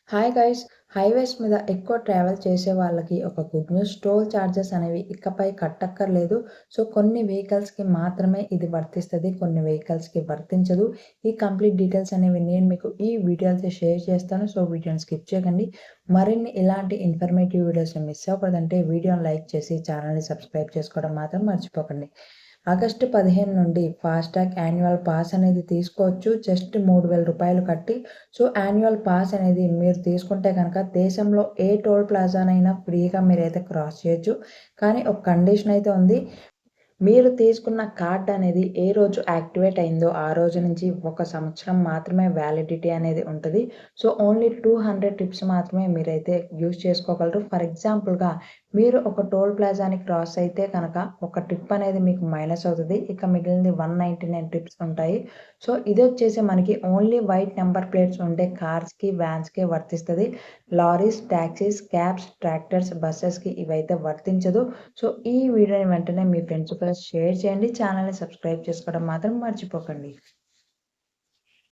Hi guys! Highways మీద ఎక్కువ travel చేసే వాళ్ళకి ఒక గుడ్ న్యూస్. టోల్ చార్జెస్ అనేవి ఇకపై కట్టక్కర్లేదు. సో, కొన్ని వెహికల్స్‌కి మాత్రమే ఇది వర్తిస్తది. కొన్ని వెహికల్స్‌కి వర్తించదు. ఈ కంప్లీట్ డీటెయిల్స్ అనేవి నేను మీకు ఈ వీడియోలో షేర్ చేస్తాను. సో, వీడియోని స్కిప్ చేయకండి. మరిన్ని ఇలాంటి ఇన్ఫర్మేటివ్ వీడియోస్‌ని మిస్ అవ్వకూడదంటే వీడియోని లైక్ చేసి ఛానల్‌ని సబ్స్క్రైబ్ చేసుకోవడం మాత్రం మర్చిపోకండి. ఆగస్టు 15 నుండి ఫాస్టాగ్ యాన్యువల్ పాస్ అనేది తీసుకోవచ్చు. జస్ట్ రూ. 3000 కట్టి. సో, యాన్యువల్ పాస్ అనేది మీరు తీసుకుంటే గనక దేశంలో ఏ టోల్ ప్లాజానైనా ఫ్రీగా మీరైతే క్రాస్ చేయొచ్చు. కానీ ఒక కండిషన్ అయితే ఉంది. మీరు తీసుకున్న కార్డ్ అనేది ఏ రోజు యాక్టివేట్ అయిందో ఆ రోజు నుంచి ఒక సంవత్సరం మాత్రమే వ్యాలిడిటీ అనేది ఉంటది. సో, ఓన్లీ 200 ట్రిప్స్ మాత్రమే మీరైతే యూజ్ చేసుకోగలరు. ఫర్ ఎగ్జాంపుల్‌గా మీరు ఒక టోల్ ప్లాజాని క్రాస్ అయితే కనుక ఒక ట్రిప్ అనేది మీకు మైనస్ అవుతది. ఇక మిగిలినది 199 ట్రిప్స్ ఉంటాయి. సో, ఇదొచ్చేసి మనకి ఓన్లీ వైట్ నంబర్ ప్లేట్స్ ఉండే కార్స్‌కి, వ్యాన్స్‌కే వర్తిస్తది. లారీస్, టాక్సీస్, క్యాబ్స్, ట్రాక్టర్స్, బసెస్‌కి ఇవైతే వర్తించదు. సో, ఈ వీడియోని వెంటనే మీ ఫ్రెండ్స్‌తో షేర్ చేయండి. ఛానల్‌ని సబ్స్క్రైబ్ చేసుకోవడం మాత్రం మర్చిపోకండి.